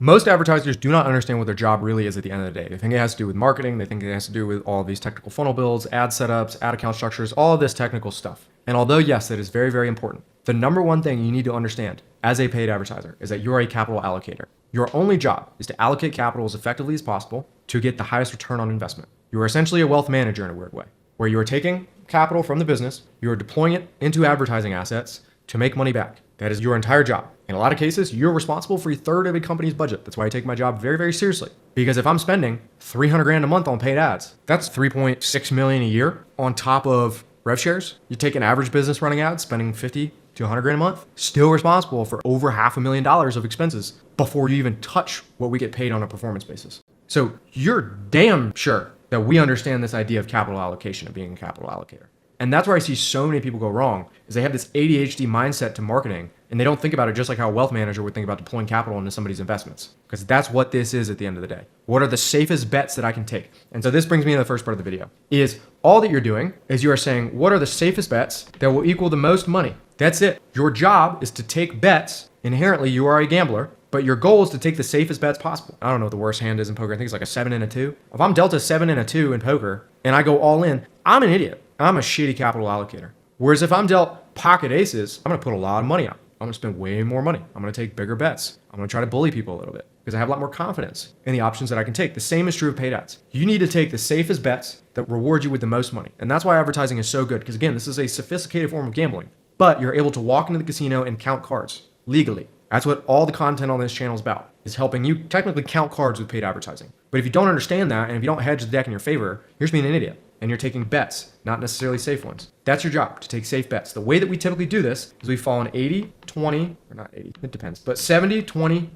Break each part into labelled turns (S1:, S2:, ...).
S1: Most advertisers do not understand what their job really is at the end of the day. They think it has to do with marketing. They think it has to do with all of these technical funnel builds, ad setups, ad account structures, all of this technical stuff. And although, yes, that is very, very important, the number one thing you need to understand as a paid advertiser is that you're a capital allocator. Your only job is to allocate capital as effectively as possible to get the highest return on investment. You are essentially a wealth manager in a weird way, where you are taking capital from the business, you are deploying it into advertising assets to make money back. That is your entire job. In a lot of cases, you're responsible for a third of a company's budget. That's why I take my job very, very seriously. Because if I'm spending 300 grand a month on paid ads, that's 3.6 million a year on top of rev shares. You take an average business running ads, spending 50 to 100 grand a month, still responsible for over $500,000 of expenses before you even touch what we get paid on a performance basis. So you're damn sure that we understand this idea of capital allocation, of being a capital allocator. And that's where I see so many people go wrong, is they have this ADHD mindset to marketing, and they don't think about it just like how a wealth manager would think about deploying capital into somebody's investments. Because that's what this is at the end of the day. What are the safest bets that I can take? And so this brings me to the first part of the video, is all that you're doing is you are saying, what are the safest bets that will equal the most money? That's it. Your job is to take bets. Inherently, you are a gambler, but your goal is to take the safest bets possible. I don't know what the worst hand is in poker. I think it's like a 7 and a 2. If I'm dealt a 7 and a 2 in poker and I go all in, I'm an idiot. I'm a shitty capital allocator. Whereas if I'm dealt pocket aces, I'm going to put a lot of money out. I'm going to spend way more money. I'm going to take bigger bets. I'm going to try to bully people a little bit because I have a lot more confidence in the options that I can take. The same is true of paid ads. You need to take the safest bets that reward you with the most money. And that's why advertising is so good, because again, this is a sophisticated form of gambling, but you're able to walk into the casino and count cards legally. That's what all the content on this channel is about, is helping you technically count cards with paid advertising. But if you don't understand that, and if you don't hedge the deck in your favor, you're just being an idiot. And you're taking bets, not necessarily safe ones. That's your job, to take safe bets. The way that we typically do this is we follow an 80, 20, or not 80, it depends, but 70, 20,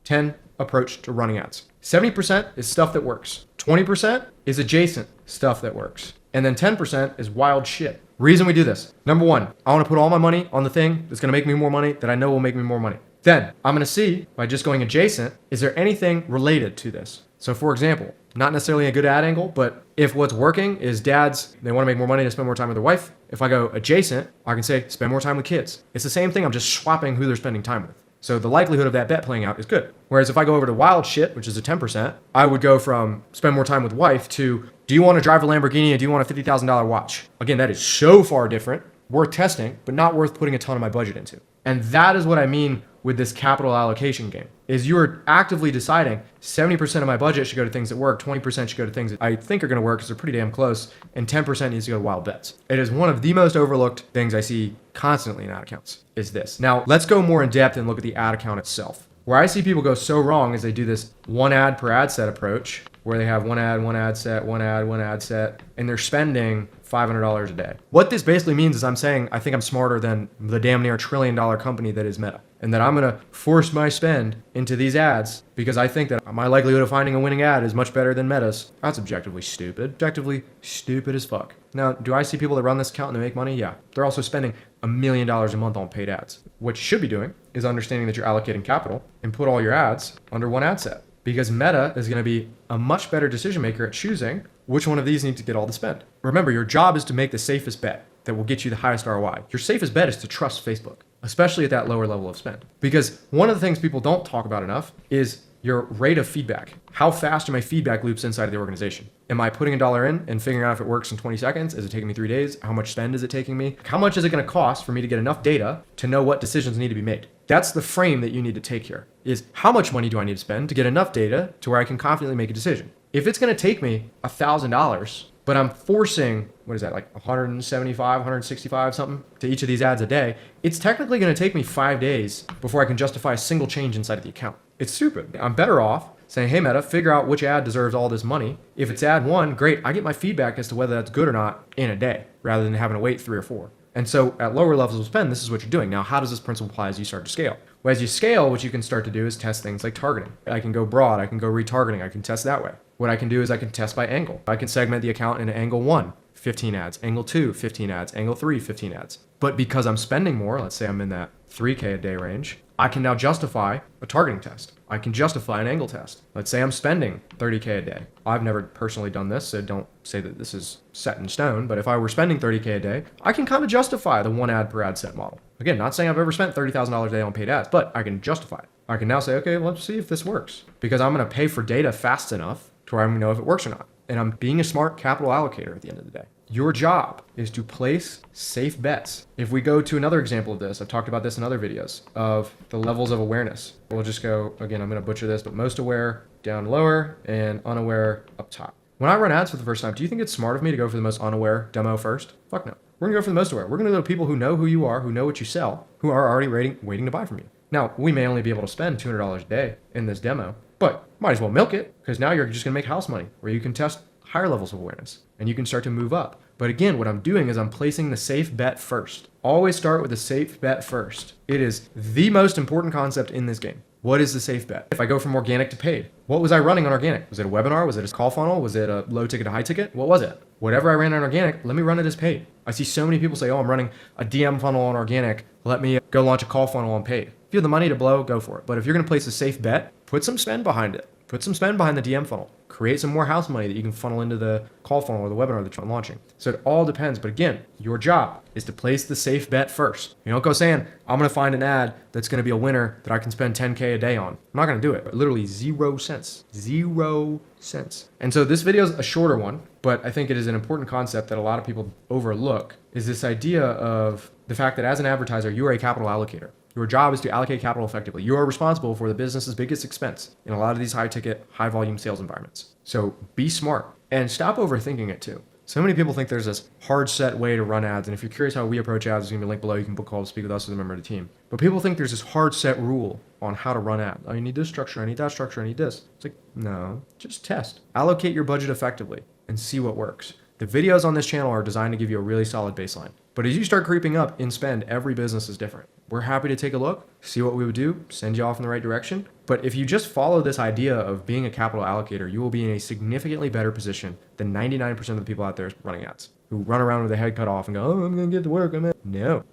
S1: 10 approach to running ads. 70% is stuff that works. 20% is adjacent stuff that works. And then 10% is wild shit. Reason we do this. Number one, I want to put all my money on the thing that's going to make me more money, that I know will make me more money. Then I'm going to see, by just going adjacent, is there anything related to this? So for example, not necessarily a good ad angle, but if what's working is dads, they want to make more money to spend more time with their wife. If I go adjacent, I can say spend more time with kids. It's the same thing. I'm just swapping who they're spending time with. So the likelihood of that bet playing out is good. Whereas if I go over to wild shit, which is a 10%, I would go from spend more time with wife to, do you want to drive a Lamborghini and do you want a $50,000 watch? Again, that is so far different, worth testing, but not worth putting a ton of my budget into. And that is what I mean with this capital allocation game, is you're actively deciding 70% of my budget should go to things that work, 20% should go to things that I think are going to work because they're pretty damn close, and 10% needs to go to wild bets. It is one of the most overlooked things I see constantly in ad accounts, is this. Now, let's go more in depth and look at the ad account itself. Where I see people go so wrong is they do this one ad per ad set approach, where they have one ad set, one ad set, and they're spending $500 a day. What this basically means is I'm saying I think I'm smarter than the damn near $1 trillion company that is Meta, and that I'm going to force my spend into these ads because I think that my likelihood of finding a winning ad is much better than Meta's. That's objectively stupid. Objectively stupid as fuck. Now, do I see people that run this account and they make money? Yeah. They're also spending $1 million a month on paid ads. What you should be doing is understanding that you're allocating capital and put all your ads under one ad set, because Meta is going to be a much better decision maker at choosing which one of these needs to get all the spend. Remember, your job is to make the safest bet that will get you the highest ROI. Your safest bet is to trust Facebook, especially at that lower level of spend. Because one of the things people don't talk about enough is your rate of feedback. How fast are my feedback loops inside of the organization? Am I putting $1 in and figuring out if it works in 20 seconds? Is it taking me 3 days? How much spend is it taking me? How much is it going to cost for me to get enough data to know what decisions need to be made? That's the frame that you need to take here, is how much money do I need to spend to get enough data to where I can confidently make a decision? If it's going to take me $1,000, but I'm forcing, what is that, like 175, 165 something to each of these ads a day, it's technically going to take me 5 days before I can justify a single change inside of the account. It's stupid. I'm better off saying, hey Meta, figure out which ad deserves all this money. If it's ad one, great. I get my feedback as to whether that's good or not in a day, rather than having to wait 3 or 4. And so at lower levels of spend, this is what you're doing. Now, how does this principle apply as you start to scale? Well, as you scale, what you can start to do is test things like targeting. I can go broad, I can go retargeting, I can test that way. What I can do is I can test by angle. I can segment the account into angle 1, 15 ads, angle 2, 15 ads, angle 3, 15 ads. But because I'm spending more, let's say I'm in that 3K a day range, I can now justify a targeting test. I can justify an angle test. Let's say I'm spending 30K a day. I've never personally done this, so don't say that this is set in stone, but if I were spending 30K a day, I can kind of justify the one ad per ad set model. Again, not saying I've ever spent $30,000 a day on paid ads, but I can justify it. I can now say, okay, let's see if this works, because I'm going to pay for data fast enough to where I'm going to know if it works or not. And I'm being a smart capital allocator at the end of the day. Your job is to place safe bets. If we go to another example of this, I've talked about this in other videos of the levels of awareness. We'll just go, again, I'm going to butcher this, but most aware down lower and unaware up top. When I run ads for the first time, do you think it's smart of me to go for the most unaware demo first? Fuck no. We're going to go for the most aware. We're going to go to people who know who you are, who know what you sell, who are already waiting to buy from you. Now, we may only be able to spend $200 a day in this demo, but might as well milk it, because now you're just going to make house money where you can test higher levels of awareness and you can start to move up. But again, what I'm doing is I'm placing the safe bet first. Always start with the safe bet first. It is the most important concept in this game. What is the safe bet? If I go from organic to paid, what was I running on organic? Was it a webinar? Was it a call funnel? Was it a low ticket to high ticket? What was it? Whatever I ran on organic, let me run it as paid. I see so many people say, oh, I'm running a DM funnel on organic. Let me go launch a call funnel on paid. If you have the money to blow, go for it. But if you're going to place a safe bet, put some spend behind it. Put some spend behind the DM funnel. Create some more house money that you can funnel into the call funnel or the webinar that you're launching. So it all depends. But again, your job is to place the safe bet first. You don't go saying, I'm going to find an ad that's going to be a winner that I can spend 10K a day on. I'm not going to do it. Literally 0 cents. 0 cents. And so this video is a shorter one, but I think it is an important concept that a lot of people overlook, is this idea of the fact that as an advertiser, you are a capital allocator. Your job is to allocate capital effectively. You are responsible for the business's biggest expense in a lot of these high ticket, high volume sales environments. So be smart and stop overthinking it too. So many people think there's this hard set way to run ads. And if you're curious how we approach ads, there's going to be a link below. You can book a call to speak with us as a member of the team. But people think there's this hard set rule on how to run ads. Oh, you need this structure. I need that structure. I need this. It's like, no, just test. Allocate your budget effectively and see what works. The videos on this channel are designed to give you a really solid baseline. But as you start creeping up in spend, every business is different. We're happy to take a look, see what we would do, send you off in the right direction. But if you just follow this idea of being a capital allocator, you will be in a significantly better position than 99% of the people out there running ads, who run around with their head cut off and go, oh, I'm going to get to work. No.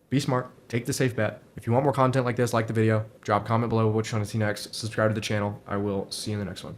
S1: Be smart. Take the safe bet. If you want more content like this, like the video, drop a comment below what you're trying to see next. Subscribe to the channel. I will see you in the next one.